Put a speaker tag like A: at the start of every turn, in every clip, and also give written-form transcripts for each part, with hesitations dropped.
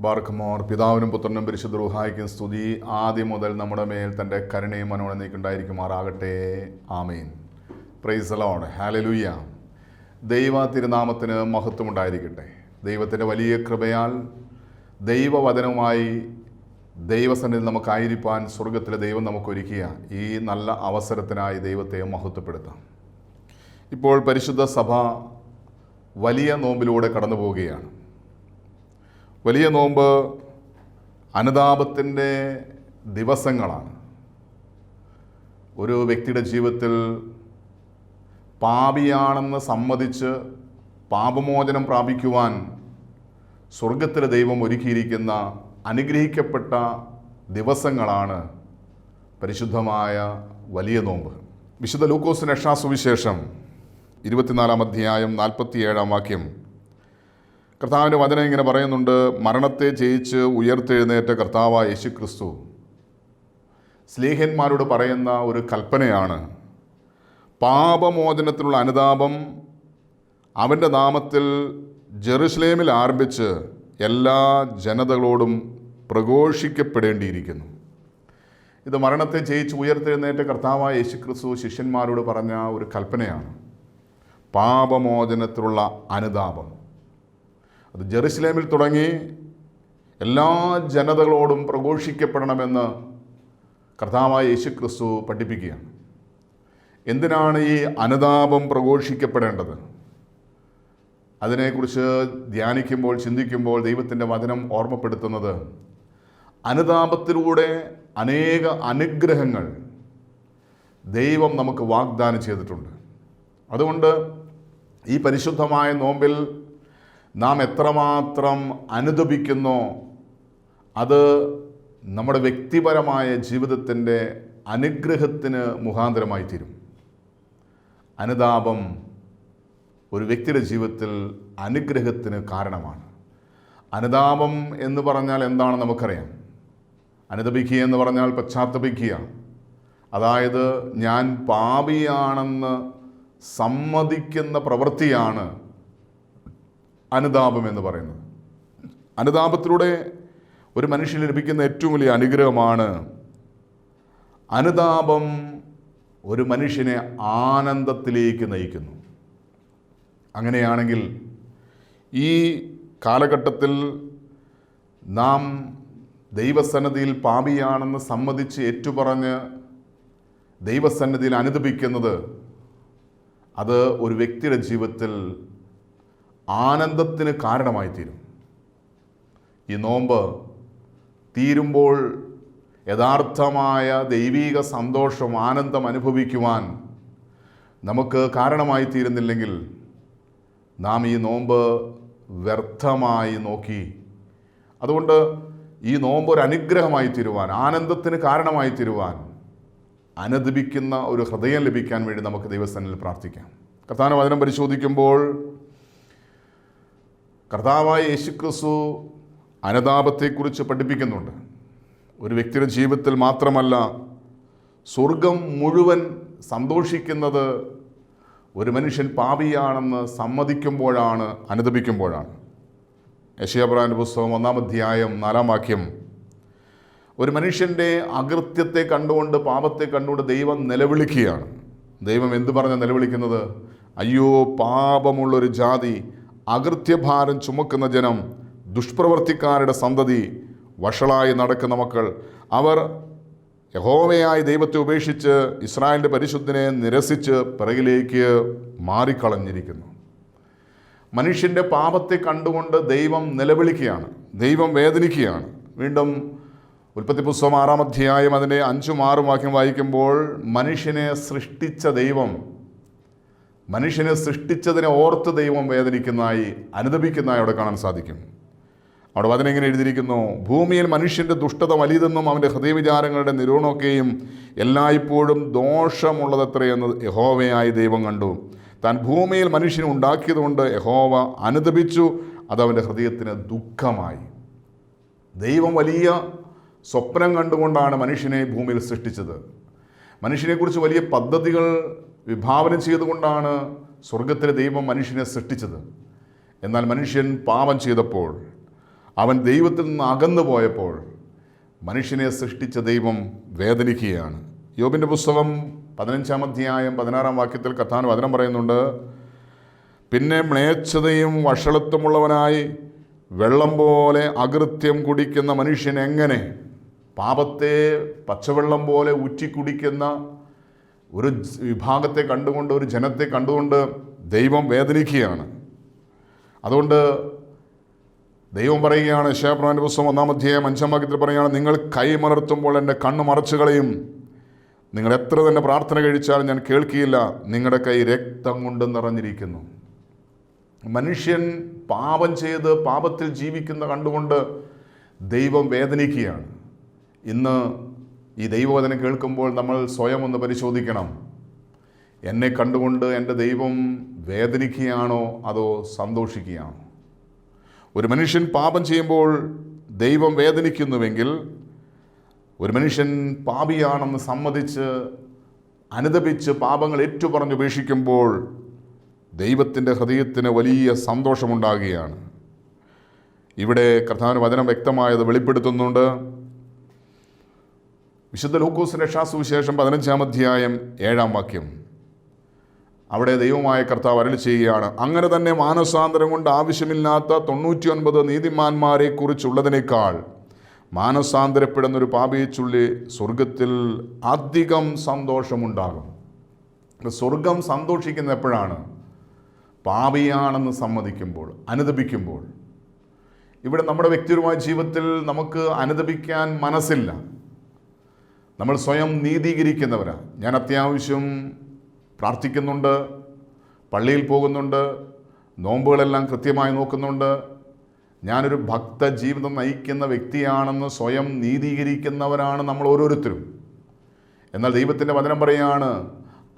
A: ബാർക്കുമോർ പിതാവിനും പുത്രനും പരിശുദ്ധ റൂഹായിക്കും സ്തുതി ആദ്യം മുതൽ നമ്മുടെ മേൽ തൻ്റെ കരുണയും മനോണനീക്ക് ഉണ്ടായിരിക്കുമാറാകട്ടെ. ആമേൻ. Praise the lord. ഹല്ലേലൂയ. ദൈവ തിരുനാമത്തിന് മഹത്വമുണ്ടായിരിക്കട്ടെ. ദൈവത്തിൻ്റെ വലിയ കൃപയാൽ ദൈവവചനവുമായി ദൈവസന്നിധിയിൽ നമുക്കായിരിക്കാൻ സ്വർഗത്തിലെ ദൈവം നമുക്കൊരുക്കിയ ഈ നല്ല അവസരത്തിനായി ദൈവത്തെ മഹത്വപ്പെടുത്താം. ഇപ്പോൾ പരിശുദ്ധ സഭ വലിയ നോമ്പിലൂടെ കടന്നു പോവുകയാണ്. വലിയ നോമ്പ് അനുതാപത്തിൻ്റെ ദിവസങ്ങളാണ്. ഒരു വ്യക്തിയുടെ ജീവിതത്തിൽ പാപിയാണെന്ന് സമ്മതിച്ച് പാപമോചനം പ്രാപിക്കുവാൻ സ്വർഗത്തിലെ ദൈവം ഒരുക്കിയിരിക്കുന്ന അനുഗ്രഹിക്കപ്പെട്ട ദിവസങ്ങളാണ് പരിശുദ്ധമായ വലിയ നോമ്പ്. വിശുദ്ധ ലൂക്കോസിന് രക്ഷാസുവിശേഷം 24 അധ്യായം 47 വാക്യം കർത്താവിൻ്റെ വചനം ഇങ്ങനെ പറയുന്നുണ്ട്. മരണത്തെ ജയിച്ച് ഉയർത്തെഴുന്നേറ്റ കർത്താവായ യേശുക്രിസ്തു സ്ലീഹന്മാരോട് പറയുന്ന ഒരു കൽപ്പനയാണ്. പാപമോചനത്തിനുള്ള അനുതാപം അവൻ്റെ നാമത്തിൽ ജെറുസലേമിൽ ആരംഭിച്ച് എല്ലാ ജനതകളോടും പ്രഘോഷിക്കപ്പെടേണ്ടിയിരിക്കുന്നു. ഇത് മരണത്തെ ജയിച്ച് ഉയർത്തെഴുന്നേറ്റ കർത്താവായ യേശുക്രിസ്തു ശിഷ്യന്മാരോട് പറഞ്ഞ ഒരു കൽപ്പനയാണ്. പാപമോചനത്തിലുള്ള അനുതാപം അത് ജെറുസലേമിൽ തുടങ്ങി എല്ലാ ജനതകളോടും പ്രഘോഷിക്കപ്പെടണമെന്ന് കർത്താവായ യേശുക്രിസ്തു പഠിപ്പിക്കുകയാണ്. എന്തിനാണ് ഈ അനുതാപം പ്രഘോഷിക്കപ്പെടേണ്ടത്? അതിനെക്കുറിച്ച് ധ്യാനിക്കുമ്പോൾ, ചിന്തിക്കുമ്പോൾ ദൈവത്തിൻ്റെ വചനം ഓർമ്മപ്പെടുത്തുന്നത് അനുതാപത്തിലൂടെ അനേക അനുഗ്രഹങ്ങൾ ദൈവം നമുക്ക് വാഗ്ദാനം ചെയ്തിട്ടുണ്ട്. അതുകൊണ്ട് ഈ പരിശുദ്ധമായ നോമ്പിൽ നാം എത്രമാത്രം അനുതപിക്കുന്നോ അത് നമ്മുടെ വ്യക്തിപരമായ ജീവിതത്തിൻ്റെ അനുഗ്രഹത്തിന് മുഖാന്തരമായി തീരും. അനുതാപം ഒരു വ്യക്തിയുടെ ജീവിതത്തിൽ അനുഗ്രഹത്തിന് കാരണമാണ്. അനുതാപം എന്ന് പറഞ്ഞാൽ എന്താണ് നമുക്കറിയാം. അനുതപിക്കുക എന്ന് പറഞ്ഞാൽ പശ്ചാത്തപിക്കുക. അതായത് ഞാൻ പാപിയാണെന്ന് സമ്മതിക്കുന്ന പ്രവൃത്തിയാണ് അനുതാപം എന്ന് പറയുന്നത്. അനുതാപത്തിലൂടെ ഒരു മനുഷ്യന് ലഭിക്കുന്ന ഏറ്റവും വലിയ അനുഗ്രഹമാണ് അനുതാപം. ഒരു മനുഷ്യനെ ആനന്ദത്തിലേക്ക് നയിക്കുന്നു. അങ്ങനെയാണെങ്കിൽ ഈ കാലഘട്ടത്തിൽ നാം ദൈവസന്നിധിയിൽ പാപിയാണെന്ന് സമ്മതിച്ച് ഏറ്റുപറഞ്ഞ് ദൈവസന്നിധിയിൽ അനുതപിക്കുന്നത് അത് ഒരു വ്യക്തിയുടെ ജീവിതത്തിൽ ആനന്ദത്തിന് കാരണമായി തീരും. ഈ നോമ്പ് തീരുമ്പോൾ യഥാർത്ഥമായ ദൈവീക സന്തോഷം, ആനന്ദം അനുഭവിക്കുവാൻ നമുക്ക് കാരണമായി തീരുന്നില്ലെങ്കിൽ നാം ഈ നോമ്പ് വ്യർത്ഥമായി നോക്കി. അതുകൊണ്ട് ഈ നോമ്പ് ഒരു അനുഗ്രഹമായി തീരുവാൻ, ആനന്ദത്തിന് കാരണമായി തീരുവാൻ, അനുദപിക്കുന്ന ഒരു ഹൃദയം ലഭിക്കാൻ വേണ്ടി നമുക്ക് ദൈവസന്നിധിയിൽ പ്രാർത്ഥിക്കാം. കർത്താവിന്റെ വചനം പരിശോധിക്കുമ്പോൾ കർത്താവായ യേശുക്രിസ്തു അനുതാപത്തെക്കുറിച്ച് പഠിപ്പിക്കുന്നുണ്ട്. ഒരു വ്യക്തിയുടെ ജീവിതത്തിൽ മാത്രമല്ല, സ്വർഗം മുഴുവൻ സന്തോഷിക്കുന്നത് ഒരു മനുഷ്യൻ പാപിയാണെന്ന് സമ്മതിക്കുമ്പോഴാണ്, അനുതപിക്കുമ്പോഴാണ്. യെശയ്യാപ്രവാചകന്റെ പുസ്തകം 1 അധ്യായം 4 വാക്യം ഒരു മനുഷ്യൻ്റെ അകൃത്യത്തെ കണ്ടുകൊണ്ട്, പാപത്തെ കണ്ടുകൊണ്ട് ദൈവം നിലവിളിക്കുകയാണ്. ദൈവം എന്തു പറഞ്ഞ നിലവിളിക്കുന്നത്? അയ്യോ പാപമുള്ളൊരു ജാതി, അകൃത്യഭാരം ചുമക്കുന്ന ജനം, ദുഷ്പ്രവർത്തിക്കാരുടെ സന്തതി, വഷളായി നടക്കുന്ന മക്കൾ, അവർ യഹോവയായ ദൈവത്തെ ഉപേക്ഷിച്ച് ഇസ്രായേലിൻ്റെ പരിശുദ്ധനെ നിരസിച്ച് പിറകിലേക്ക് മാറിക്കളഞ്ഞിരിക്കുന്നു. മനുഷ്യൻ്റെ പാപത്തെ കണ്ടുകൊണ്ട് ദൈവം നിലവിളിക്കുകയാണ്, ദൈവം വേദനിക്കുകയാണ്. വീണ്ടും ഉൽപ്പത്തി പുസ്തകം 6 അധ്യായം അതിൻ്റെ 5ഉം 6ഉം വാക്യം വായിക്കുമ്പോൾ മനുഷ്യനെ സൃഷ്ടിച്ച ദൈവം, മനുഷ്യനെ സൃഷ്ടിച്ചതിനെ ഓർത്ത് ദൈവം വേദനിക്കുന്നതായി, അനുതപിക്കുന്നതായി അവിടെ കാണാൻ സാധിക്കും. അവിടെ വചനം ഇങ്ങനെ എഴുതിയിരിക്കുന്നു: ഭൂമിയിൽ മനുഷ്യൻ്റെ ദുഷ്ടത വലിയതെന്നും അവൻ്റെ ഹൃദയവിചാരങ്ങളുടെ നിരൂപണമൊക്കെയും എല്ലായ്പ്പോഴും ദോഷമുള്ളതെത്രയെന്ന് യഹോവയായി ദൈവം കണ്ടു. താൻ ഭൂമിയിൽ മനുഷ്യനെ ഉണ്ടാക്കിയതുകൊണ്ട് യഹോവ അനുതപിച്ചു, അതവൻ്റെ ഹൃദയത്തിന് ദുഃഖമായി. ദൈവം വലിയ സ്വപ്നം കണ്ടുകൊണ്ടാണ് മനുഷ്യനെ ഭൂമിയിൽ സൃഷ്ടിച്ചത്. മനുഷ്യനെക്കുറിച്ച് വലിയ പദ്ധതികൾ വിഭാവനം ചെയ്തുകൊണ്ടാണ് സ്വർഗത്തിലെ ദൈവം മനുഷ്യനെ സൃഷ്ടിച്ചത്. എന്നാൽ മനുഷ്യൻ പാപം ചെയ്തപ്പോൾ അവൻ ദൈവത്തിൽ നിന്ന് അകന്നു പോയപ്പോൾ മനുഷ്യനെ സൃഷ്ടിച്ച ദൈവം വേദനിക്കുകയാണ്. യോബിൻ്റെ പുസ്തകം 15-ാം അധ്യായം 16-ാം വാക്യത്തിൽ കർത്താവ് വചനം പറയുന്നുണ്ട്, പിന്നെ മ്ലേച്ഛതയും വഷളത്വമുള്ളവനായി വെള്ളം പോലെ അകൃത്യം കുടിക്കുന്ന മനുഷ്യൻ എങ്ങനെ? പാപത്തെ പച്ചവെള്ളം പോലെ ഊറ്റിക്കുടിക്കുന്ന ഒരു വിഭാഗത്തെ കണ്ടുകൊണ്ട്, ഒരു ജനത്തെ കണ്ടുകൊണ്ട് ദൈവം വേദനിക്കുകയാണ്. അതുകൊണ്ട് ദൈവം പറയുകയാണ്, യെശയ്യാപ്രവാചകന്റെ പുസ്തകം 1-ാം അധ്യായം 5-ാം വാക്യത്തിൽ പറയുകയാണ്, നിങ്ങൾ കൈമലർത്തുമ്പോൾ എൻ്റെ കണ്ണ് മറച്ചു കളയും, നിങ്ങൾ എത്ര തന്നെ പ്രാർത്ഥന കഴിച്ചാലും ഞാൻ കേൾക്കിയില്ല, നിങ്ങളുടെ കൈ രക്തം കൊണ്ട് നിറഞ്ഞിരിക്കുന്നു. മനുഷ്യൻ പാപം ചെയ്ത് പാപത്തിൽ ജീവിക്കുന്ന കണ്ടുകൊണ്ട് ദൈവം വേദനിക്കുകയാണ്. ഇന്ന് ഈ ദൈവവചനം കേൾക്കുമ്പോൾ നമ്മൾ സ്വയം ഒന്ന് പരിശോധിക്കണം. എന്നെ കണ്ടുകൊണ്ട് എൻ്റെ ദൈവം വേദനിക്കുകയാണോ അതോ സന്തോഷിക്കുകയാണോ? ഒരു മനുഷ്യൻ പാപം ചെയ്യുമ്പോൾ ദൈവം വേദനിക്കുന്നുവെങ്കിൽ, ഒരു മനുഷ്യൻ പാപിയാണെന്ന് സമ്മതിച്ച് അനുതപിച്ച് പാപങ്ങൾ ഏറ്റുപറഞ്ഞുപേക്ഷിക്കുമ്പോൾ ദൈവത്തിൻ്റെ ഹൃദയത്തിന് വലിയ സന്തോഷമുണ്ടാകുകയാണ്. ഇവിടെ കർത്താവിൻ്റെ വചനം വ്യക്തമായത് വെളിപ്പെടുത്തുന്നുണ്ട്. വിശുദ്ധ ലൂക്കോസിന്റെ സുവിശേഷം 15-ാം അധ്യായം 7-ാം വാക്യം, അവിടെ ദൈവമായ കർത്താവ് അരുളി ചെയ്യുകയാണ്, അങ്ങനെ തന്നെ മാനസാന്തരം കൊണ്ട് ആവശ്യമില്ലാത്ത 99 നീതിമാന്മാരെ കുറിച്ചുള്ളതിനേക്കാൾ മാനസാന്തരപ്പെടുന്നൊരു പാപിയെ ചൊല്ലി സ്വർഗത്തിൽ അധികം സന്തോഷമുണ്ടാകും. സ്വർഗം സന്തോഷിക്കുന്ന എപ്പോഴാണ്? പാപിയാണെന്ന് സമ്മതിക്കുമ്പോൾ, അനുതപിക്കുമ്പോൾ. ഇവിടെ നമ്മുടെ വ്യക്തിപരമായ ജീവിതത്തിൽ നമുക്ക് അനുതപിക്കാൻ മനസ്സില്ല. നമ്മൾ സ്വയം നീതീകരിക്കുന്നവരാണ്. ഞാൻ അത്യാവശ്യം പ്രാർത്ഥിക്കുന്നുണ്ട്, പള്ളിയിൽ പോകുന്നുണ്ട്, നോമ്പുകളെല്ലാം കൃത്യമായി നോക്കുന്നുണ്ട്, ഞാനൊരു ഭക്ത ജീവിതം നയിക്കുന്ന വ്യക്തിയാണെന്ന് സ്വയം നീതീകരിക്കുന്നവരാണ് നമ്മൾ ഓരോരുത്തരും. എന്നാൽ ദൈവത്തിൻ്റെ വചനം പറയുകയാണ്,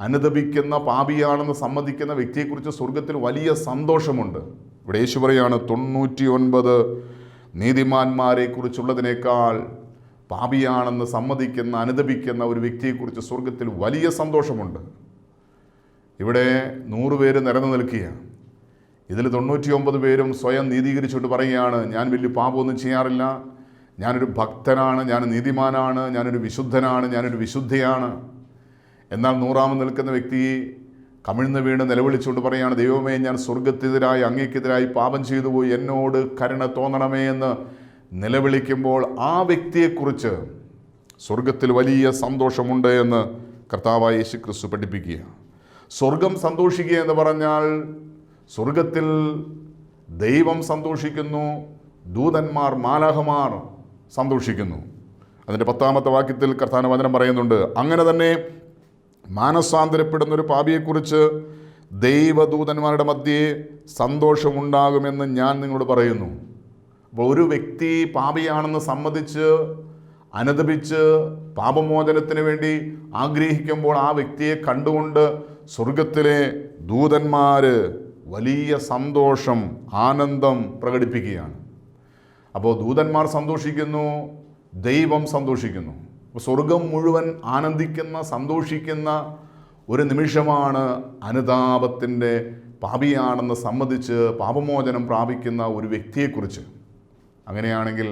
A: അനുതപിക്കുന്ന പാപിയാണെന്ന് സമ്മതിക്കുന്ന വ്യക്തിയെക്കുറിച്ച് സ്വർഗത്തിൽ വലിയ സന്തോഷമുണ്ട്. ഇവിടെ യേശു പറയുകയാണ്, 99 നീതിമാന്മാരെ കുറിച്ചുള്ളതിനേക്കാൾ പാപിയാണെന്ന് സമ്മതിക്കുന്ന, അനുതപിക്കുന്ന ഒരു വ്യക്തിയെക്കുറിച്ച് സ്വർഗത്തിൽ വലിയ സന്തോഷമുണ്ട്. ഇവിടെ 100 പേര് നിരന്നു നിൽക്കുകയാണ്. ഇതിൽ 99 പേരും സ്വയം നീതീകരിച്ചുകൊണ്ട് പറയുകയാണ്, ഞാൻ വലിയ പാപമൊന്നും ചെയ്യാറില്ല, ഞാനൊരു ഭക്തനാണ്, ഞാൻ നീതിമാനാണ്, ഞാനൊരു വിശുദ്ധനാണ്, ഞാനൊരു വിശുദ്ധയാണ്. എന്നാൽ 100ാമത് നിൽക്കുന്ന വ്യക്തി കമിഴ്ന്ന് വീണ് നിലവിളിച്ചുകൊണ്ട് പറയുകയാണ്, ദൈവമേ, ഞാൻ സ്വർഗത്തിനെതിരായി അങ്ങേക്കെതിരായി പാപം ചെയ്തു പോയി, എന്നോട് കരുണ തോന്നണമേ എന്ന് നിലവിളിക്കുമ്പോൾ ആ വ്യക്തിയെക്കുറിച്ച് സ്വർഗത്തിൽ വലിയ സന്തോഷമുണ്ട് എന്ന് കർത്താവായ യേശു ക്രിസ്തു പഠിപ്പിക്കുക. സ്വർഗം സന്തോഷിക്കുക എന്ന് പറഞ്ഞാൽ സ്വർഗത്തിൽ ദൈവം സന്തോഷിക്കുന്നു, ദൂതന്മാർ, മാലാഖമാർ സന്തോഷിക്കുന്നു. അതിൻ്റെ 10ാമത്തെ വാക്യത്തിൽ കർത്താവിന്റെ വചനം പറയുന്നുണ്ട്, അങ്ങനെ തന്നെ മാനസാന്തരപ്പെടുന്നൊരു പാപിയെക്കുറിച്ച് ദൈവദൂതന്മാരുടെ മധ്യേ സന്തോഷമുണ്ടാകുമെന്ന് ഞാൻ നിങ്ങളോട് പറയുന്നു. അപ്പോൾ ഒരു വ്യക്തി പാപിയാണെന്ന് സമ്മതിച്ച് അനുതപിച്ച് പാപമോചനത്തിന് വേണ്ടി ആഗ്രഹിക്കുമ്പോൾ ആ വ്യക്തിയെ കണ്ടുകൊണ്ട് സ്വർഗത്തിലെ ദൂതന്മാർ വലിയ സന്തോഷം, ആനന്ദം പ്രകടിപ്പിക്കുകയാണ്. അപ്പോൾ ദൂതന്മാർ സന്തോഷിക്കുന്നു, ദൈവം സന്തോഷിക്കുന്നു. സ്വർഗം മുഴുവൻ ആനന്ദിക്കുന്ന, സന്തോഷിക്കുന്ന ഒരു നിമിഷമാണ് അനുതാപത്തിൻ്റെ പാപിയാണെന്ന് സമ്മതിച്ച് പാപമോചനം പ്രാപിക്കുന്ന ഒരു വ്യക്തിയെക്കുറിച്ച്. അങ്ങനെയാണെങ്കിൽ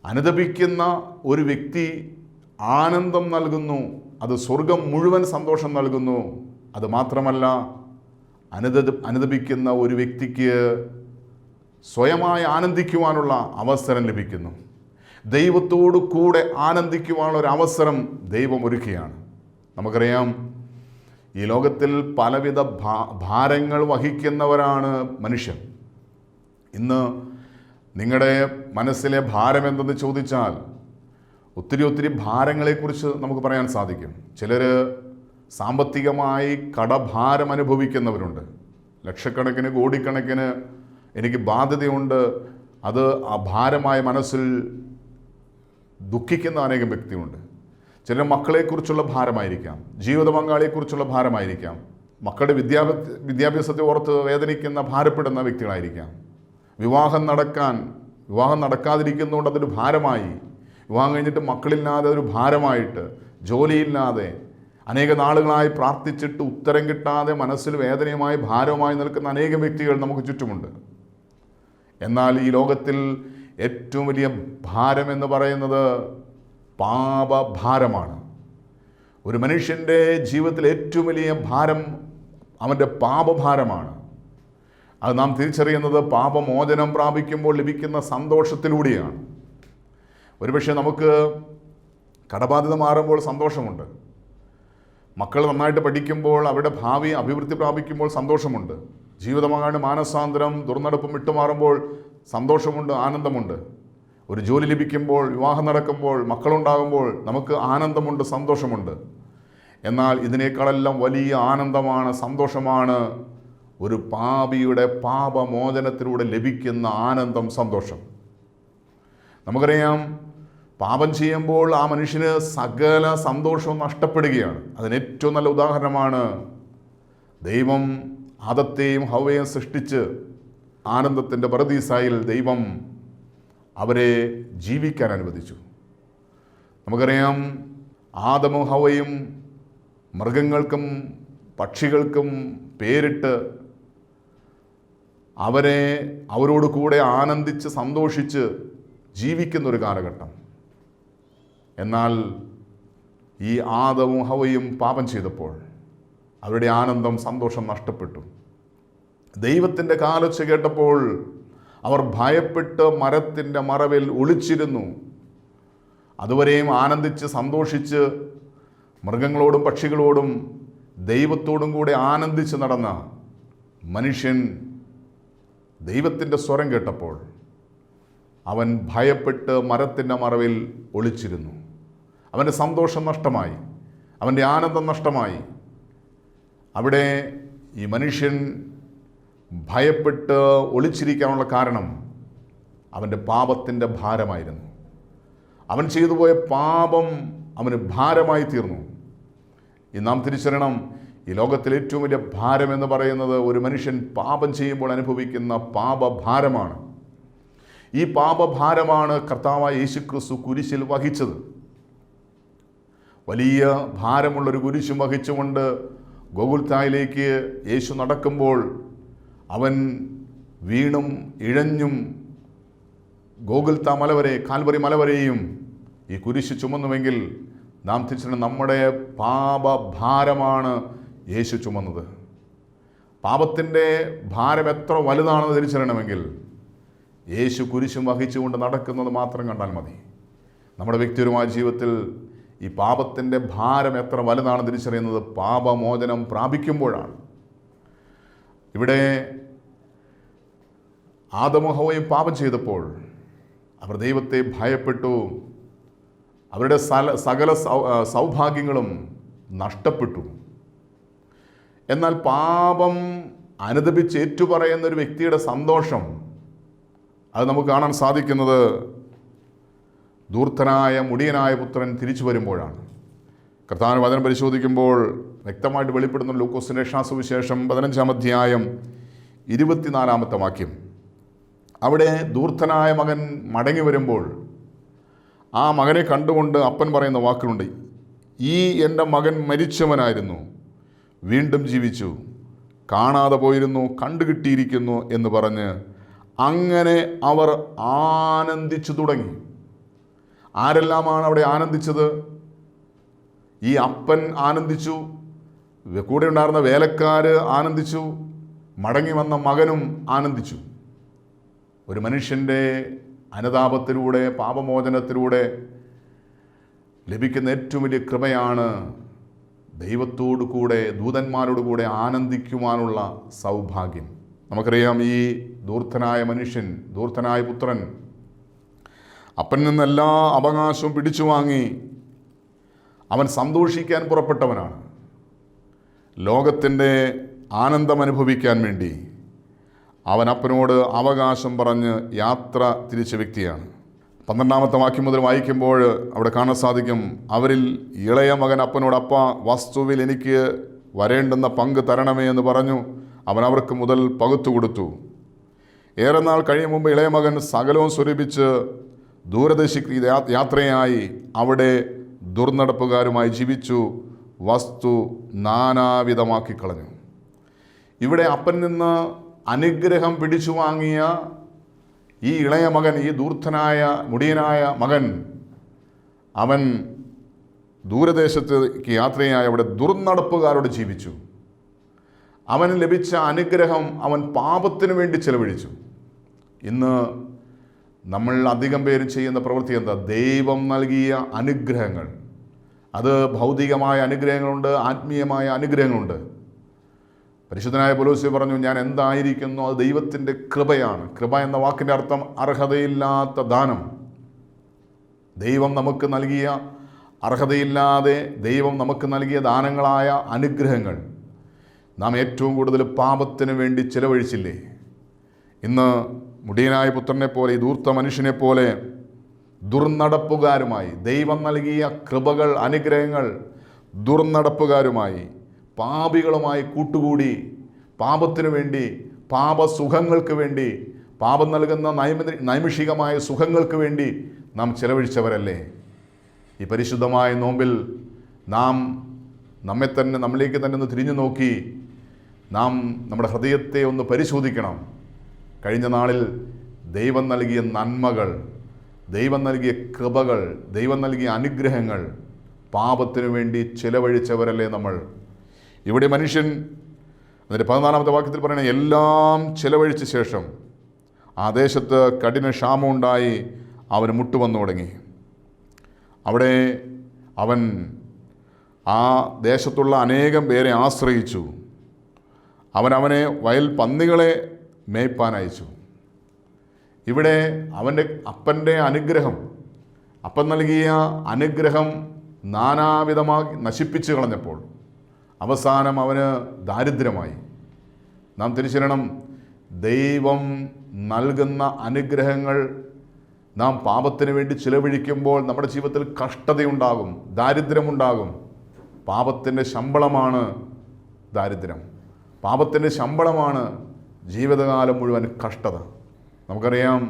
A: അനുതപിക്കുന്ന ഒരു വ്യക്തി ആനന്ദം നൽകുന്നു, അത് സ്വർഗം മുഴുവൻ സന്തോഷം നൽകുന്നു. അതുമാത്രമല്ല, അനുതപിക്കുന്ന ഒരു വ്യക്തിക്ക് സ്വയമായി ആനന്ദിക്കുവാനുള്ള അവസരം ലഭിക്കുന്നു. ദൈവത്തോടു കൂടെ ആനന്ദിക്കുവാനുള്ള ഒരു അവസരം ദൈവം ഒരുക്കുകയാണ്. നമുക്കറിയാം, ഈ ലോകത്തിൽ പലവിധ ഭാരങ്ങൾ വഹിക്കുന്നവരാണ് മനുഷ്യൻ. ഇന്ന് നിങ്ങളുടെ മനസ്സിലെ ഭാരം എന്തെന്ന് ചോദിച്ചാൽ ഒത്തിരി ഭാരങ്ങളെക്കുറിച്ച് നമുക്ക് പറയാൻ സാധിക്കും. ചിലർ സാമ്പത്തികമായി കടഭാരം അനുഭവിക്കുന്നവരുണ്ട്. ലക്ഷക്കണക്കിന്, കോടിക്കണക്കിന് എനിക്ക് ബാധ്യതയുണ്ട്, അത് ആ ഭാരമായ മനസ്സിൽ ദുഃഖിക്കുന്ന അനേകം വ്യക്തിയുണ്ട്. ചില മക്കളെക്കുറിച്ചുള്ള ഭാരമായിരിക്കാം, ജീവിത പങ്കാളിയെക്കുറിച്ചുള്ള ഭാരമായിരിക്കാം, മക്കളുടെ വിദ്യാഭ്യാസത്തെ ഓർത്ത് വേദനിക്കുന്ന, ഭാരപ്പെടുന്ന വ്യക്തികളായിരിക്കാം. വിവാഹം നടക്കാതിരിക്കുന്നതുകൊണ്ട് അതൊരു ഭാരമായി, വിവാഹം കഴിഞ്ഞിട്ട് മക്കളില്ലാതെ ഒരു ഭാരമായിട്ട്, ജോലിയില്ലാതെ അനേക നാളുകളായി പ്രാർത്ഥിച്ചിട്ട് ഉത്തരം കിട്ടാതെ മനസ്സിൽ വേദനയുമായി ഭാരവുമായി നിൽക്കുന്ന അനേകം വ്യക്തികൾ നമുക്ക് ചുറ്റുമുണ്ട്. എന്നാൽ ഈ ലോകത്തിൽ ഏറ്റവും വലിയ ഭാരം എന്ന് പറയുന്നത് പാപഭാരമാണ്. ഒരു മനുഷ്യൻ്റെ ജീവിതത്തിൽ ഏറ്റവും വലിയ ഭാരം അവൻ്റെ പാപഭാരമാണ്. അത് നാം തിരിച്ചറിയുന്നത് പാപമോചനം പ്രാപിക്കുമ്പോൾ ലഭിക്കുന്ന സന്തോഷത്തിലൂടെയാണ്. ഒരുപക്ഷെ നമുക്ക് കടബാധ്യത മാറുമ്പോൾ സന്തോഷമുണ്ട്, മക്കൾ നന്നായിട്ട് പഠിക്കുമ്പോൾ അവരുടെ ഭാവി അഭിവൃദ്ധി പ്രാപിക്കുമ്പോൾ സന്തോഷമുണ്ട്, ജീവിതമാകാണ്ട് മാനസാന്തരം ദുർനടപ്പും വിട്ടുമാറുമ്പോൾ സന്തോഷമുണ്ട്, ആനന്ദമുണ്ട്. ഒരു ജോലി ലഭിക്കുമ്പോൾ, വിവാഹം നടക്കുമ്പോൾ, മക്കളുണ്ടാകുമ്പോൾ നമുക്ക് ആനന്ദമുണ്ട്, സന്തോഷമുണ്ട്. എന്നാൽ ഇതിനേക്കാളെല്ലാം വലിയ ആനന്ദമാണ്, സന്തോഷമാണ് ഒരു പാപിയുടെ പാപമോചനത്തിലൂടെ ലഭിക്കുന്ന ആനന്ദം, സന്തോഷം. നമുക്കറിയാം, പാപം ചെയ്യുമ്പോൾ ആ മനുഷ്യന് സകല സന്തോഷവും നഷ്ടപ്പെടുകയാണ്. അതിന് ഏറ്റവും നല്ല ഉദാഹരണമാണ് ദൈവം ആദത്തെയും ഹവ്വയെയും സൃഷ്ടിച്ച് ആനന്ദത്തിൻ്റെ പറുദീസായിൽ ദൈവം അവരെ ജീവിക്കാൻ അനുവദിച്ചു. നമുക്കറിയാം, ആദമും ഹവ്വയും മൃഗങ്ങൾക്കും പക്ഷികൾക്കും പേരിട്ട് അവരോട് കൂടെ ആനന്ദിച്ച് സന്തോഷിച്ച് ജീവിക്കുന്നൊരു കാലഘട്ടം. എന്നാൽ ഈ ആദവും ഹവ്വയും പാപം ചെയ്തപ്പോൾ അവരുടെ ആനന്ദം, സന്തോഷം നഷ്ടപ്പെട്ടു. ദൈവത്തിൻ്റെ കാലൊച്ച കേട്ടപ്പോൾ അവർ ഭയപ്പെട്ട് മരത്തിൻ്റെ മറവിൽ ഒളിച്ചിരുന്നു. അതുവരെയും ആനന്ദിച്ച് സന്തോഷിച്ച് മൃഗങ്ങളോടും പക്ഷികളോടും ദൈവത്തോടും കൂടെ ആനന്ദിച്ച് നടന്ന മനുഷ്യൻ ദൈവത്തിൻ്റെ സ്വരം കേട്ടപ്പോൾ അവൻ ഭയപ്പെട്ട് മരത്തിൻ്റെ മറവിൽ ഒളിച്ചിരുന്നു. അവൻ്റെ സന്തോഷം നഷ്ടമായി, അവൻ്റെ ആനന്ദം നഷ്ടമായി. അവിടെ ഈ മനുഷ്യൻ ഭയപ്പെട്ട് ഒളിച്ചിരിക്കാനുള്ള കാരണം അവൻ്റെ പാപത്തിൻ്റെ ഭാരമായിരുന്നു. അവൻ ചെയ്തു പോയ പാപം അവന് ഭാരമായി തീർന്നു. നാം തിരിച്ചറിയണം, ഈ ലോകത്തിലെ ഏറ്റവും വലിയ ഭാരം എന്ന് പറയുന്നത് ഒരു മനുഷ്യൻ പാപം ചെയ്യുമ്പോൾ അനുഭവിക്കുന്ന പാപഭാരമാണ്. ഈ പാപഭാരമാണ് കർത്താവായ യേശുക്രിസ്തു കുരിശിൽ വഹിച്ചത്. വലിയ ഭാരമുള്ളൊരു കുരിശും വഹിച്ചുകൊണ്ട് ഗോകുൽത്തായിലേക്ക് യേശു നടക്കുമ്പോൾ അവൻ വീണും ഇഴഞ്ഞും ഗോകുൽത്ത മലവരെ, കാൽവറി മലവരെയും ഈ കുരിശ് ചുമന്നുവെങ്കിൽ നാം തിരിച്ചറിയണം, നമ്മുടെ പാപഭാരമാണ് യേശു ചുമന്നത്. പാപത്തിൻ്റെ ഭാരം എത്ര വലുതാണെന്ന് തിരിച്ചറിയണമെങ്കിൽ യേശു കുരിശും വഹിച്ചുകൊണ്ട് നടക്കുന്നത് മാത്രം കണ്ടാൽ മതി. നമ്മുടെ വ്യക്തിപരമായ ജീവിതത്തിൽ ഈ പാപത്തിൻ്റെ ഭാരം എത്ര വലുതാണെന്ന് തിരിച്ചറിയുന്നത് പാപമോചനം പ്രാപിക്കുമ്പോഴാണ്. ഇവിടെ ആദമും ഹവ്വയും പാപം ചെയ്തപ്പോൾ അവർ ദൈവത്തെ ഭയപ്പെട്ടു. അവരുടെ സകല സൗഭാഗ്യങ്ങളും നഷ്ടപ്പെട്ടു. എന്നാൽ പാപം അനുദപിച്ച് ഏറ്റുപറയുന്ന ഒരു വ്യക്തിയുടെ സന്തോഷം അത് നമുക്ക് കാണാൻ സാധിക്കുന്നത് ധൂർത്തനായ മുടിയനായ പുത്രൻ തിരിച്ചു വരുമ്പോഴാണ്. കർത്താവിന്റെ വചനം പരിശോധിക്കുമ്പോൾ വ്യക്തമായിട്ട് വെളിപ്പെടുന്ന ലൂക്കോസിന്റെ സുവിശേഷം 15-ാം അധ്യായം 24-ാമത്തെ വാക്യം. അവിടെ ധൂർത്തനായ മകൻ മടങ്ങി വരുമ്പോൾ ആ മകനെ കണ്ടുകൊണ്ട് അപ്പൻ പറയുന്ന വാക്കുകളുണ്ട്, ഈ എൻ്റെ മകൻ മരിച്ചവനായിരുന്നു, വീണ്ടും ജീവിച്ചു, കാണാതെ പോയിരുന്നു, കണ്ടുകിട്ടിയിരിക്കുന്നു എന്ന് പറഞ്ഞ് അങ്ങനെ അവർ ആനന്ദിച്ചു തുടങ്ങി. ആരെല്ലാമാണ് അവിടെ ആനന്ദിച്ചത്? ഈ അപ്പൻ ആനന്ദിച്ചു, കൂടെ ഉണ്ടായിരുന്ന വേലക്കാർ ആനന്ദിച്ചു, മടങ്ങി വന്ന മകനും ആനന്ദിച്ചു. ഒരു മനുഷ്യൻ്റെ അനുതാപത്തിലൂടെ, പാപമോചനത്തിലൂടെ ലഭിക്കുന്ന ഏറ്റവും വലിയ കൃപയാണ് ദൈവത്തോടു കൂടെ, ദൂതന്മാരോട് കൂടെ ആനന്ദിക്കുവാനുള്ള സൗഭാഗ്യം. നമുക്കറിയാം, ഈ ധൂർത്തനായ മനുഷ്യൻ, ധൂർത്തനായ പുത്രൻ അപ്പനിൽ നിന്ന് എല്ലാ അവകാശവും പിടിച്ചു വാങ്ങി അവൻ സന്തോഷിക്കാൻ പുറപ്പെട്ടവനാണ്. ലോകത്തിൻ്റെ ആനന്ദം അനുഭവിക്കാൻ വേണ്ടി അവൻ അപ്പനോട് അവകാശം പറഞ്ഞ് യാത്ര തിരിച്ച വ്യക്തിയാണ്. 12-ാമത്തെ വാക്യം മുതൽ വായിക്കുമ്പോൾ അവിടെ കാണാൻ സാധിക്കും, അവരിൽ ഇളയ മകൻ അപ്പനോട്, അപ്പ, വസ്തുവിൽ എനിക്ക് വരേണ്ടുന്ന പങ്ക് തരണമേ എന്ന് പറഞ്ഞു. അവൻ അവർക്ക് മുതൽ പകുത്തു കൊടുത്തു. ഏറെ നാൾ കഴിയും മുമ്പ് ഇളയ മകൻ സകലവും സ്വരൂപിച്ച് ദൂരദേശിക്ക് യാത്രയായി അവിടെ ദുർനടപ്പുകാരുമായി ജീവിച്ചു, വസ്തു നാനാവിധമാക്കി കളഞ്ഞു. ഇവിടെ അപ്പൻ നിന്ന് അനുഗ്രഹം പിടിച്ചു വാങ്ങിയ ഈ ഇളയ മകൻ, ഈ ധൂർത്തനായ മുടിയനായ മകൻ, അവൻ ദൂരദേശത്തേക്ക് യാത്രയായി അവിടെ ദുർനടപ്പുകാരോട് ജീവിച്ചു. അവന് ലഭിച്ച അനുഗ്രഹം അവൻ പാപത്തിനു വേണ്ടി ചെലവഴിച്ചു. ഇന്ന് നമ്മൾ അധികം പേരും ചെയ്യുന്ന പ്രവൃത്തി എന്താ? ദൈവം നൽകിയ അനുഗ്രഹങ്ങൾ, അത് ഭൗതികമായ അനുഗ്രഹങ്ങളുണ്ട്, ആത്മീയമായ അനുഗ്രഹങ്ങളുണ്ട്. പരിശുദ്ധനായ പൗലോസ് പറഞ്ഞു, ഞാൻ എന്തായിരിക്കുന്നു അത് ദൈവത്തിൻ്റെ കൃപയാണ്. കൃപ എന്ന വാക്കിൻ്റെ അർത്ഥം അർഹതയില്ലാത്ത ദാനം. ദൈവം നമുക്ക് നൽകിയ, അർഹതയില്ലാതെ ദൈവം നമുക്ക് നൽകിയ ദാനങ്ങളായ അനുഗ്രഹങ്ങൾ നാം ഏറ്റവും കൂടുതൽ പാപത്തിന് വേണ്ടി ചെലവഴിച്ചില്ലേ? ഇന്ന് മുടിയനായ പുത്രനെ പോലെ, ഈ ധൂർത്ത മനുഷ്യനെ പോലെ ദുർനടപ്പുകാരുമായി, ദൈവം നൽകിയ കൃപകൾ, അനുഗ്രഹങ്ങൾ ദുർനടപ്പുകാരുമായി, പാപികളുമായി കൂട്ടുകൂടി പാപത്തിനു വേണ്ടി, പാപസുഖങ്ങൾക്ക് വേണ്ടി, പാപം നൽകുന്ന നൈമിഷികമായ സുഖങ്ങൾക്ക് വേണ്ടി നാം ചെലവഴിച്ചവരല്ലേ? ഈ പരിശുദ്ധമായ നോമ്പിൽ നാം നമ്മിലേക്ക് തന്നെ ഒന്ന് തിരിഞ്ഞു നോക്കി നാം നമ്മുടെ ഹൃദയത്തെ ഒന്ന് പരിശോധിക്കണം. കഴിഞ്ഞ നാളിൽ ദൈവം നൽകിയ നന്മകൾ, ദൈവം നൽകിയ കൃപകൾ, ദൈവം നൽകിയ അനുഗ്രഹങ്ങൾ പാപത്തിനു വേണ്ടി ചെലവഴിച്ചവരല്ലേ നമ്മൾ? ഇവിടെ മനുഷ്യൻ അതിൻ്റെ 14-ാമത്തെ വാക്യത്തിൽ പറയണ എല്ലാം ചെലവഴിച്ച ശേഷം ആ ദേശത്ത് കഠിന ക്ഷാമമുണ്ടായി അവന് മുട്ടുവന്നു തുടങ്ങി. അവിടെ അവൻ ആ ദേശത്തുള്ള അനേകം പേരെ ആശ്രയിച്ചു. അവനെ വയൽ പന്നികളെ മേയ്പ്പാൻ അയച്ചു. ഇവിടെ അവൻ്റെ അപ്പൻ്റെ അനുഗ്രഹം, അപ്പൻ നൽകിയ അനുഗ്രഹം നാനാവിധമായി നശിപ്പിച്ചു കളഞ്ഞപ്പോൾ അവസാനം അവന് ദാരിദ്ര്യമായി. നാം തിരിച്ചറിയണം, ദൈവം നൽകുന്ന അനുഗ്രഹങ്ങൾ നാം പാപത്തിന് വേണ്ടി ചിലവഴിക്കുമ്പോൾ നമ്മുടെ ജീവിതത്തിൽ കഷ്ടതയുണ്ടാകും, ദാരിദ്ര്യമുണ്ടാകും. പാപത്തിൻ്റെ ശമ്പളമാണ് ദാരിദ്ര്യം. പാപത്തിൻ്റെ ശമ്പളമാണ് ജീവിതകാലം മുഴുവൻ കഷ്ടത. നമുക്കറിയാം,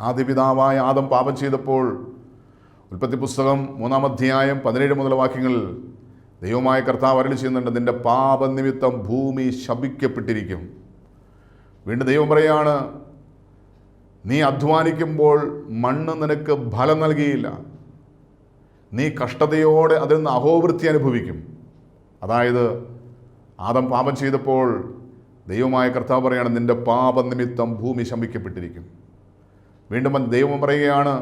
A: ആദിപിതാവായ ആദം പാപം ചെയ്തപ്പോൾ ഉൽപ്പത്തി പുസ്തകം 3-ാം അധ്യായം 17 മുതൽ വാക്യങ്ങളിൽ ദൈവമായ കർത്താവ് അരുളി ചെയ്യുന്നുണ്ട്, നിന്റെ പാപനിമിത്തം ഭൂമി ശപിക്കപ്പെട്ടിരിക്കും. വീണ്ടും ദൈവം പറയാണ്, നീ അധ്വാനിക്കുമ്പോൾ മണ്ണ് നിനക്ക് ഫലം നൽകിയില്ല, നീ കഷ്ടതയോടെ അതിൽ നിന്ന് അഹോവൃത്തി അനുഭവിക്കും. അതായത് ആദം പാപം ചെയ്തപ്പോൾ ദൈവമായ കർത്താവ് പറയുകയാണ്, നിന്റെ പാപനിമിത്തം ഭൂമി ശമിക്കപ്പെട്ടിരിക്കും. വീണ്ടും ദൈവം പറയുകയാണ്,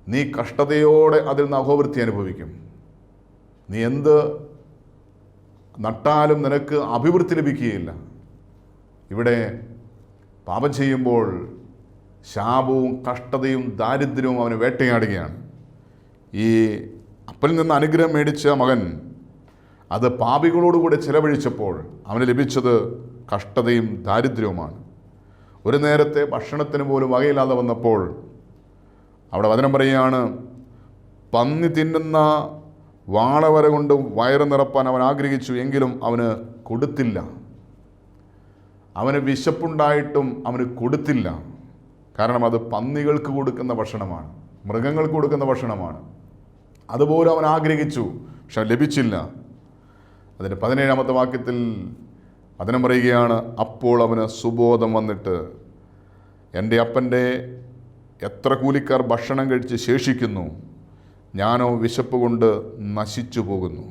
A: നീ കഷ്ടതയോടെ അതിൽ നിന്ന് അഹോവൃത്തി അനുഭവിക്കും. നീ എന്ത് നട്ടാലും നിനക്ക് അഭിവൃദ്ധി ലഭിക്കുകയില്ല. ഇവിടെ പാപം ചെയ്യുമ്പോൾ ശാപവും കഷ്ടതയും ദാരിദ്ര്യവും അവന് വേട്ടയാടുകയാണ്. ഈ അപ്പനിൽ നിന്ന് അനുഗ്രഹം മേടിച്ച മകൻ അത് പാപികളോടുകൂടെ ചെലവഴിച്ചപ്പോൾ അവന് ലഭിച്ചത് കഷ്ടതയും ദാരിദ്ര്യവുമാണ്. ഒരു നേരത്തെ ഭക്ഷണത്തിന് പോലും വകയില്ലാതെ വന്നപ്പോൾ അവിടെ വചനം പറയുകയാണ്, പന്നി തിന്നുന്ന വാളവര കൊണ്ട് വയറ് നിറപ്പാൻ അവൻ ആഗ്രഹിച്ചു, എങ്കിലും അവന് കൊടുത്തില്ല. അവന് വിശപ്പുണ്ടായിട്ടും അവന് കൊടുത്തില്ല. കാരണം അത് പന്നികൾക്ക് കൊടുക്കുന്ന ഭക്ഷണമാണ്, മൃഗങ്ങൾക്ക് കൊടുക്കുന്ന ഭക്ഷണമാണ്. അതുപോലെ അവൻ ആഗ്രഹിച്ചു, പക്ഷെ ലഭിച്ചില്ല. അതിൻ്റെ 17-ാമത്തെ വാക്യത്തിൽ വചനം പറയുകയാണ്, അപ്പോൾ അവന് സുബോധം വന്നിട്ട്, എൻ്റെ അപ്പൻ്റെ എത്ര കൂലിക്കാർ ഭക്ഷണം കഴിച്ച് ശേഷിക്കുന്നു, ഞാനോ വിശപ്പ് കൊണ്ട് നശിച്ചു പോകുന്നു.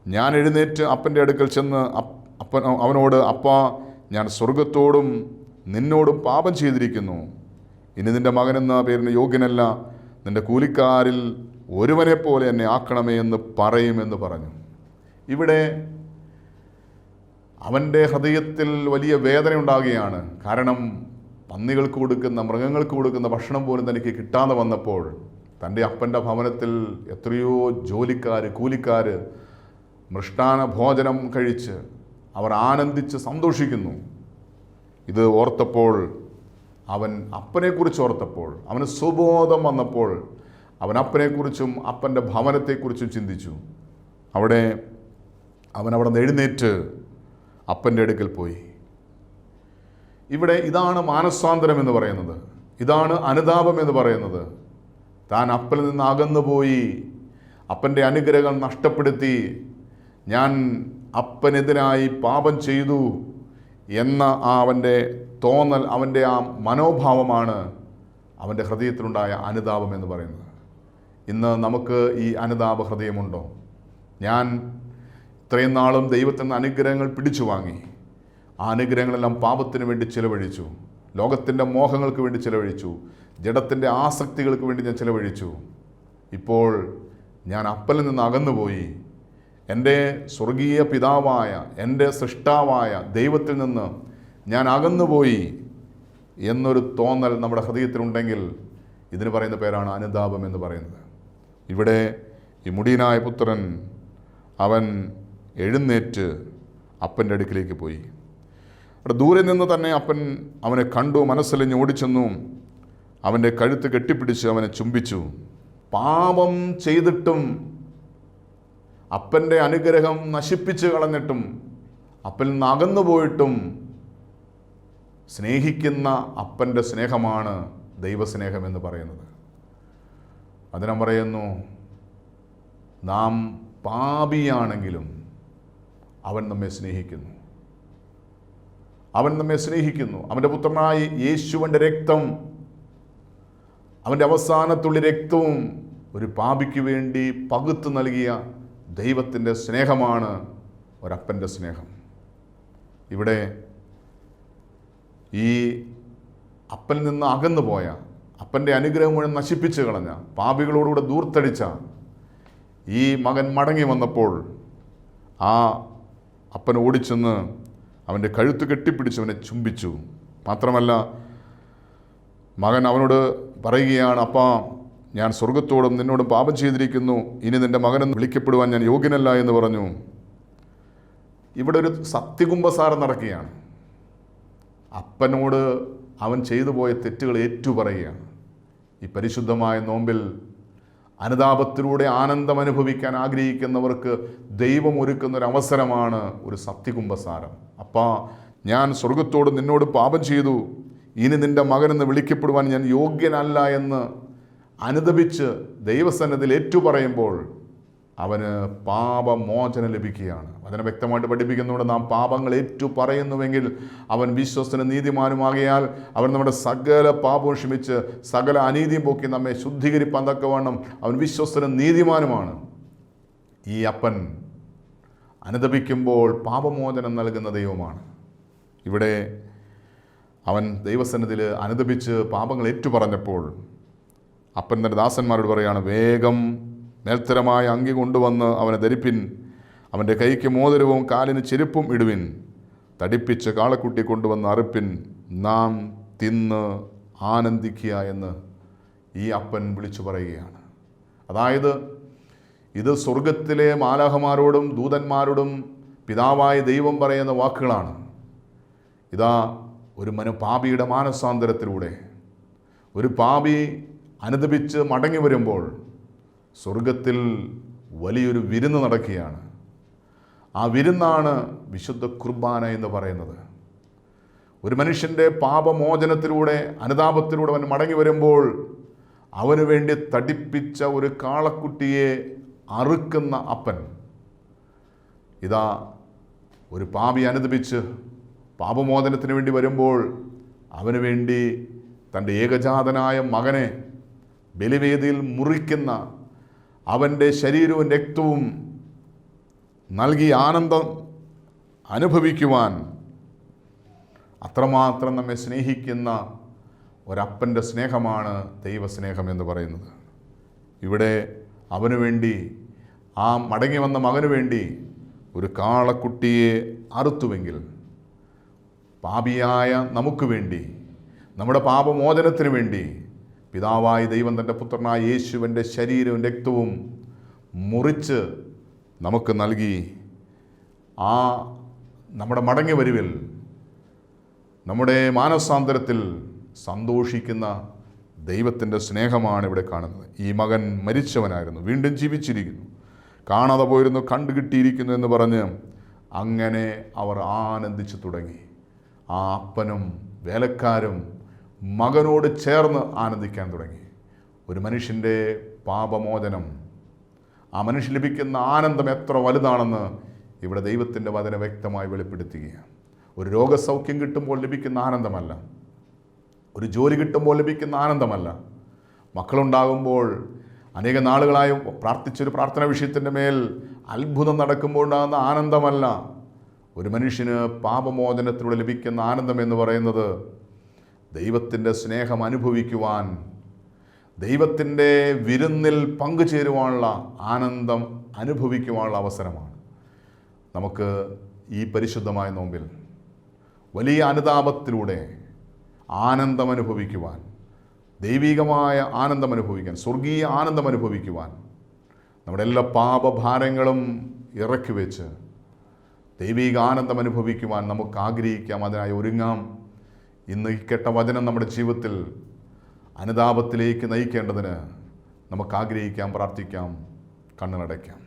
A: ഞാൻ എഴുന്നേറ്റ് അപ്പൻ്റെ അടുക്കൽ ചെന്ന് അവനോട്, അപ്പാ, ഞാൻ സ്വർഗത്തോടും നിന്നോടും പാപം ചെയ്തിരിക്കുന്നു. ഇനി നിൻ്റെ മകനെന്ന പേരിന് യോഗ്യനല്ല, നിൻ്റെ കൂലിക്കാരിൽ ഒരുവനെ പോലെ എന്നെ ആക്കണമേ എന്ന് പറയുമെന്ന് പറഞ്ഞു. ഇവിടെ അവൻ്റെ ഹൃദയത്തിൽ വലിയ വേദന ഉണ്ടാകുകയാണ്. കാരണം പന്നികൾക്ക് കൊടുക്കുന്ന, മൃഗങ്ങൾക്ക് കൊടുക്കുന്ന ഭക്ഷണം പോലും തനിക്ക് കിട്ടാതെ വന്നപ്പോൾ തൻ്റെ അപ്പൻ്റെ ഭവനത്തിൽ എത്രയോ ജോലിക്കാർ, കൂലിക്കാർ മൃഷ്ടാന ഭോജനം കഴിച്ച് അവർ ആനന്ദിച്ച് സന്തോഷിക്കുന്നു. ഇത് ഓർത്തപ്പോൾ, അവൻ അപ്പനെക്കുറിച്ച് ഓർത്തപ്പോൾ, അവന് സുബോധം വന്നപ്പോൾ അവൻ അപ്പനെക്കുറിച്ചും അപ്പൻ്റെ ഭവനത്തെക്കുറിച്ചും ചിന്തിച്ചു. അവൻ അവിടെ നിന്ന് എഴുന്നേറ്റ് അപ്പൻ്റെ അടുക്കൽ പോയി. ഇവിടെ ഇതാണ് മാനസാന്തരം എന്ന് പറയുന്നത്, ഇതാണ് അനുതാപം എന്ന് പറയുന്നത്. താൻ അപ്പനിൽ നിന്ന് അകന്നുപോയി, അപ്പൻ്റെ അനുഗ്രഹം നഷ്ടപ്പെടുത്തി, ഞാൻ അപ്പനെതിരായി പാപം ചെയ്തു എന്ന അവൻ്റെ തോന്നൽ, അവൻ്റെ ആ മനോഭാവമാണ് അവൻ്റെ ഹൃദയത്തിലുണ്ടായ അനുതാപം എന്ന് പറയുന്നത്. ഇന്ന് നമുക്ക് ഈ അനുതാപ ഹൃദയമുണ്ടോ? ഞാൻ ഇത്രയും നാളും ദൈവത്തിൽ നിന്ന് അനുഗ്രഹങ്ങൾ പിടിച്ചു വാങ്ങി, ആ അനുഗ്രഹങ്ങളെല്ലാം പാപത്തിന് വേണ്ടി ചിലവഴിച്ചു, ലോകത്തിൻ്റെ മോഹങ്ങൾക്ക് വേണ്ടി ചിലവഴിച്ചു, ജഡത്തിൻ്റെ ആസക്തികൾക്ക് വേണ്ടി ഞാൻ ചിലവഴിച്ചു. ഇപ്പോൾ ഞാൻ അപ്പനിൽ നിന്ന് അകന്നുപോയി, എൻ്റെ സ്വർഗീയ പിതാവായ, എൻ്റെ സൃഷ്ടാവായ ദൈവത്തിൽ നിന്ന് ഞാൻ അകന്നുപോയി എന്നൊരു തോന്നൽ നമ്മുടെ ഹൃദയത്തിലുണ്ടെങ്കിൽ ഇതിന് പറയുന്ന പേരാണ് അനുതാപം എന്ന് പറയുന്നത്. ഇവിടെ ഈ മുടിയനായ പുത്രൻ അവൻ എഴുന്നേറ്റ് അപ്പൻ്റെ അടുക്കിലേക്ക് പോയി. അവിടെ ദൂരെ നിന്ന് തന്നെ അപ്പൻ അവനെ കണ്ടു, മനസ്സലിഞ്ഞ് ഓടിച്ചെന്നു, അവൻ്റെ കഴുത്ത് കെട്ടിപ്പിടിച്ച് അവനെ ചുംബിച്ചു. പാപം ചെയ്തിട്ടും അപ്പൻ്റെ അനുഗ്രഹം നശിപ്പിച്ച് കളഞ്ഞിട്ടും അപ്പനിൽ നിന്ന് അകന്നുപോയിട്ടും സ്നേഹിക്കുന്ന അപ്പൻ്റെ സ്നേഹമാണ് ദൈവസ്നേഹം എന്ന് പറയുന്നത്. അതിനം പറയുന്നു, നാം പാപിയാണെങ്കിലും അവൻ നമ്മെ സ്നേഹിക്കുന്നു. അവൻ നമ്മെ സ്നേഹിക്കുന്നു. അവൻ്റെ പുത്രനായ യേശുവിൻ്റെ രക്തം, അവൻ്റെ അവസാനത്തുള്ള രക്തവും ഒരു പാപിക്ക് വേണ്ടി പകുത്തു നൽകിയ ദൈവത്തിൻ്റെ സ്നേഹമാണ് ഒരപ്പൻ്റെ സ്നേഹം. ഇവിടെ ഈ അപ്പനിൽ നിന്ന് അകന്നുപോയ, അപ്പൻ്റെ അനുഗ്രഹം മുഴുവൻ നശിപ്പിച്ച് കളഞ്ഞ, പാപികളോടുകൂടെ ദൂർത്തടിച്ച ഈ മകൻ മടങ്ങി വന്നപ്പോൾ ആ അപ്പൻ ഓടിച്ചെന്ന് അവൻ്റെ കഴുത്ത് കെട്ടിപ്പിടിച്ച് അവനെ ചുംബിച്ചു. മാത്രമല്ല മകൻ അവനോട് പറയുകയാണ്, അപ്പാ, ഞാൻ സ്വർഗത്തോടും നിന്നോടും പാപം ചെയ്തിരിക്കുന്നു, ഇനി നിൻ്റെ മകനെന്ന് വിളിക്കപ്പെടുവാൻ ഞാൻ യോഗ്യനല്ല എന്ന് പറഞ്ഞു. ഇവിടെ ഒരു സത്യകുംഭസാരം നടക്കുകയാണ്. അപ്പനോട് അവൻ ചെയ്തു പോയ തെറ്റുകൾ ഏറ്റുപറയുകയാണ്. ഈ പരിശുദ്ധമായ നോമ്പിൽ അനുതാപത്തിലൂടെ ആനന്ദം അനുഭവിക്കാൻ ആഗ്രഹിക്കുന്നവർക്ക് ദൈവം ഒരുക്കുന്ന ഒരു അവസരമാണ് ഒരു സത്യകുംഭസാരം. അപ്പാ, ഞാൻ സ്വർഗത്തോട് നിന്നോട് പാപം ചെയ്തു, ഇനി നിൻ്റെ മകനെന്ന് വിളിക്കപ്പെടുവാൻ ഞാൻ യോഗ്യനല്ല എന്ന് അനുദപിച്ച് ദൈവസന്നിധിയിൽ ഏറ്റുപറയുമ്പോൾ അവന് പാപമോചനം ലഭിക്കുകയാണ്. അതിനെ വ്യക്തമായിട്ട് പഠിപ്പിക്കുന്നുണ്ട്, നാം പാപങ്ങൾ ഏറ്റുപറയുന്നുവെങ്കിൽ അവൻ വിശ്വസ്തനും നീതിമാനുമാകിയാൽ അവൻ നമ്മുടെ സകല പാപവും ക്ഷമിച്ച് സകല അനീതിയും പോക്കി നമ്മെ ശുദ്ധീകരിപ്പാൻ തക്കവണ്ണം അവൻ വിശ്വസ്തനും നീതിമാനുമാണ്. ഈ അപ്പൻ അനുദപിക്കുമ്പോൾ പാപമോചനം നൽകുന്ന ദൈവമാണ്. ഇവിടെ അവൻ ദൈവസന്നിധിയിൽ അനുദപിച്ച് പാപങ്ങൾ ഏറ്റുപറഞ്ഞപ്പോൾ അപ്പൻ തൻ്റെ ദാസന്മാരോട് പറയാണ്, വേഗം മേൽത്തരമായ അങ്കി കൊണ്ടുവന്ന് അവനെ ധരിപ്പിൻ, അവൻ്റെ കൈക്ക് മോതിരവും കാലിന് ചെരുപ്പും ഇടുവിൻ, തടിപ്പിച്ച് കാളക്കുട്ടി കൊണ്ടുവന്ന് അറുപ്പിൻ, നാം തിന്ന് ആനന്ദിക്കുക എന്ന് ഈ അപ്പൻ വിളിച്ചു പറയുകയാണ്. അതായത് ഇത് സ്വർഗത്തിലെ മാലാഖമാരോടും ദൂതന്മാരോടും പിതാവായ ദൈവം പറയുന്ന വാക്കുകളാണ്. ഇതാ ഒരു പാപിയുടെ മാനസാന്തരത്തിലൂടെ ഒരു പാപി അനുദപിച്ച് മടങ്ങി വരുമ്പോൾ സ്വർഗത്തിൽ വലിയൊരു വിരുന്ന് നടക്കുകയാണ്. ആ വിരുന്നാണ് വിശുദ്ധ കുർബാന എന്ന് പറയുന്നത്. ഒരു മനുഷ്യൻ്റെ പാപമോചനത്തിലൂടെ അനുതാപത്തിലൂടെ അവൻ മടങ്ങി വരുമ്പോൾ അവന് വേണ്ടി തടിപ്പിച്ച ഒരു കാളക്കുട്ടിയെ അറുക്കുന്ന അപ്പൻ, ഇതാ ഒരു പാപി അനുദപിച്ച് പാപമോചനത്തിന് വേണ്ടി വരുമ്പോൾ അവന് വേണ്ടി തൻ്റെ ഏകജാതനായ മകനെ ബലിവേദിയിൽ മുറിക്കുന്ന, അവൻ്റെ ശരീരവും രക്തവും നൽകി ആനന്ദം അനുഭവിക്കുവാൻ അത്രമാത്രം നമ്മെ സ്നേഹിക്കുന്ന ഒരപ്പൻ്റെ സ്നേഹമാണ് ദൈവസ്നേഹം എന്ന് പറയുന്നത്. ഇവിടെ അവനു വേണ്ടി, ആ മടങ്ങി വന്ന മകനു വേണ്ടി ഒരു കാളക്കുട്ടിയെ അറുത്തുവെങ്കിൽ പാപിയായ നമുക്ക് വേണ്ടി, നമ്മുടെ പാപമോചനത്തിന് വേണ്ടി പിതാവായ ദൈവം തൻ്റെ പുത്രനായ യേശുവിൻ്റെ ശരീരവും രക്തവും മുറിച്ച് നമുക്ക് നൽകി. ആ നമ്മുടെ മടങ്ങി വരവിൽ, നമ്മുടെ മാനസാന്തരത്തിൽ സന്തോഷിക്കുന്ന ദൈവത്തിൻ്റെ സ്നേഹമാണ് ഇവിടെ കാണുന്നത്. ഈ മകൻ മരിച്ചവനായിരുന്നു, വീണ്ടും ജീവിച്ചിരിക്കുന്നു, കാണാതെ പോയിരുന്നു, കണ്ടുകിട്ടിയിരിക്കുന്നു എന്ന് പറഞ്ഞ് അങ്ങനെ അവർ ആനന്ദിച്ചു തുടങ്ങി. ആ അപ്പനും വേലക്കാരും മകനോട് ചേർന്ന് ആനന്ദിക്കാൻ തുടങ്ങി. ഒരു മനുഷ്യൻ്റെ പാപമോചനം, ആ മനുഷ്യൻ ലഭിക്കുന്ന ആനന്ദം എത്ര വലുതാണെന്ന് ഇവിടെ ദൈവത്തിൻ്റെ വചനം വ്യക്തമായി വെളിപ്പെടുത്തുകയാണ്. ഒരു രോഗസൗഖ്യം കിട്ടുമ്പോൾ ലഭിക്കുന്ന ആനന്ദമല്ല, ഒരു ജോലി കിട്ടുമ്പോൾ ലഭിക്കുന്ന ആനന്ദമല്ല, മക്കളുണ്ടാകുമ്പോൾ അനേക നാളുകളായി പ്രാർത്ഥിച്ചൊരു പ്രാർത്ഥന വിഷയത്തിൻ്റെ മേൽ അത്ഭുതം നടക്കുമ്പോൾ ഉണ്ടാകുന്ന ആനന്ദമല്ല. ഒരു മനുഷ്യന് പാപമോചനത്തിലൂടെ ലഭിക്കുന്ന ആനന്ദം എന്ന് പറയുന്നത് ദൈവത്തിൻ്റെ സ്നേഹം അനുഭവിക്കുവാൻ, ദൈവത്തിൻ്റെ വിരുന്നിൽ പങ്കുചേരുവാനുള്ള ആനന്ദം അനുഭവിക്കുവാനുള്ള അവസരമാണ്. നമുക്ക് ഈ പരിശുദ്ധമായ നോമ്പിൽ വലിയ അനുതാപത്തിലൂടെ ആനന്ദം അനുഭവിക്കുവാൻ, ദൈവികമായ ആനന്ദം അനുഭവിക്കാൻ, സ്വർഗീയ ആനന്ദം അനുഭവിക്കുവാൻ, നമ്മുടെ എല്ലാ പാപഭാരങ്ങളും ഇറക്കി വെച്ച് ദൈവിക ആനന്ദം അനുഭവിക്കുവാൻ നമുക്ക് ആഗ്രഹിക്കാം, അതിനായി ഒരുങ്ങാം. ഇന്ന് ഈ കേട്ട വചനം നമ്മുടെ ജീവിതത്തിൽ അനുതാപത്തിലേക്ക് നയിക്കേണ്ടതിന് നമുക്ക് ആഗ്രഹിക്കാം, പ്രാർത്ഥിക്കാം, കണ്ണുനടയ്ക്കാം.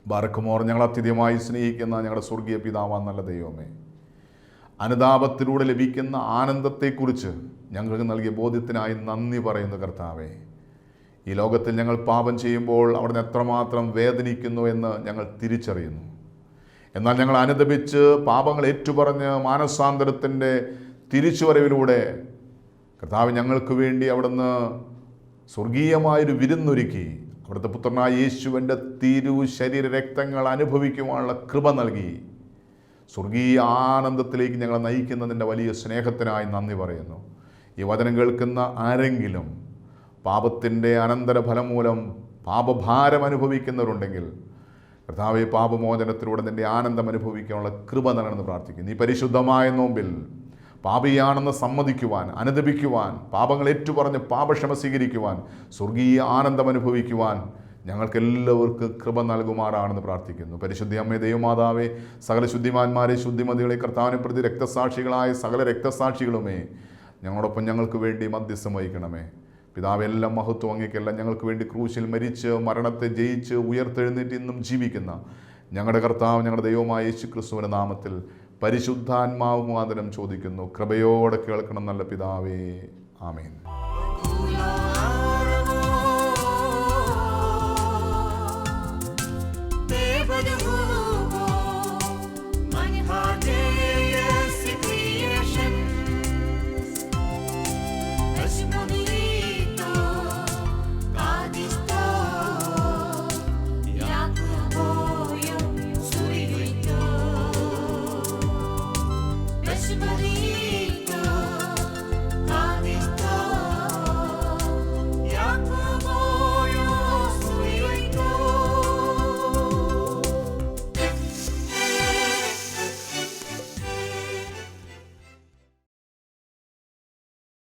A: ബാറക്കുമോർ, ഞങ്ങൾ അത്യധികമായി സ്നേഹിക്കുന്ന ഞങ്ങളുടെ സ്വർഗീയ പിതാവാൻ നല്ല ദൈവമേ, അനുതാപത്തിലൂടെ ലഭിക്കുന്ന ആനന്ദത്തെക്കുറിച്ച് ഞങ്ങൾക്ക് നൽകിയ ബോധ്യത്തിനായി നന്ദി പറയുന്നു കർത്താവേ. ഈ ലോകത്തിൽ ഞങ്ങൾ പാപം ചെയ്യുമ്പോൾ അവിടുന്ന് എത്രമാത്രം വേദനിക്കുന്നു എന്ന് ഞങ്ങൾ തിരിച്ചറിയുന്നു. എന്നാൽ ഞങ്ങൾ അനുദപിച്ച് പാപങ്ങൾ ഏറ്റുപറഞ്ഞ് മാനസാന്തരത്തിൻ്റെ തിരിച്ചുവരവിലൂടെ കർത്താവ് ഞങ്ങൾക്ക് വേണ്ടി അവിടുന്ന് സ്വർഗീയമായൊരു വിരുന്നൊരുക്കി അവിടുത്തെ പുത്രനായ യേശുവിൻ്റെ തിരു ശരീര രക്തങ്ങൾ അനുഭവിക്കുവാനുള്ള കൃപ നൽകി സ്വർഗീയ ആനന്ദത്തിലേക്ക് ഞങ്ങളെ നയിക്കുന്നതിൻ്റെ വലിയ സ്നേഹത്തിനായി നന്ദി പറയുന്നു. ഈ വചനം കേൾക്കുന്ന ആരെങ്കിലും പാപത്തിൻ്റെ അനന്തരഫലം മൂലം പാപഭാരം അനുഭവിക്കുന്നവരുണ്ടെങ്കിൽ കർത്താവേ, പാപമോചനത്തിലൂടെ നിൻ്റെ ആനന്ദം അനുഭവിക്കാനുള്ള കൃപ നൽകണമെന്ന് പ്രാർത്ഥിക്കുന്നു. ഈ പരിശുദ്ധമായ നോമ്പിൽ പാപിയാണെന്ന് സമ്മതിക്കുവാൻ, അനുദപിക്കുവാൻ, പാപങ്ങൾ ഏറ്റുപറഞ്ഞ് പാപക്ഷമ സ്വീകരിക്കുവാൻ, സ്വർഗീയ ആനന്ദം അനുഭവിക്കുവാൻ ഞങ്ങൾക്കെല്ലാവർക്കും കൃപ നൽകുമാറാണെന്ന് പ്രാർത്ഥിക്കുന്നു. പരിശുദ്ധ അമ്മേ, ദൈവമാതാവേ, സകല ശുദ്ധിമാന്മാരെ, ശുദ്ധിമതികളെ, കർത്താവിനെ പ്രതി രക്തസാക്ഷികളായ സകല രക്തസാക്ഷികളുമേ, ഞങ്ങളോടൊപ്പം ഞങ്ങൾക്ക് വേണ്ടി മധ്യസ്ഥം വഹിക്കണമേ. പിതാവ്, എല്ലാം മഹത്വം അങ്ങേക്കെല്ലാം. ഞങ്ങൾക്ക് വേണ്ടി ക്രൂശിൽ മരിച്ച് മരണത്തെ ജയിച്ച് ഉയർത്തെഴുന്നേറ്റ് ഇന്നും ജീവിക്കുന്ന ഞങ്ങളുടെ കർത്താവ്, ഞങ്ങളുടെ ദൈവമായ യേശു ക്രിസ്തുവിൻ്റെ നാമത്തിൽ പരിശുദ്ധാത്മാവ് മുഖാന്തരം ചോദിക്കുന്നു. കൃപയോടെ കേൾക്കണം നല്ല പിതാവേ. ആമേൻ.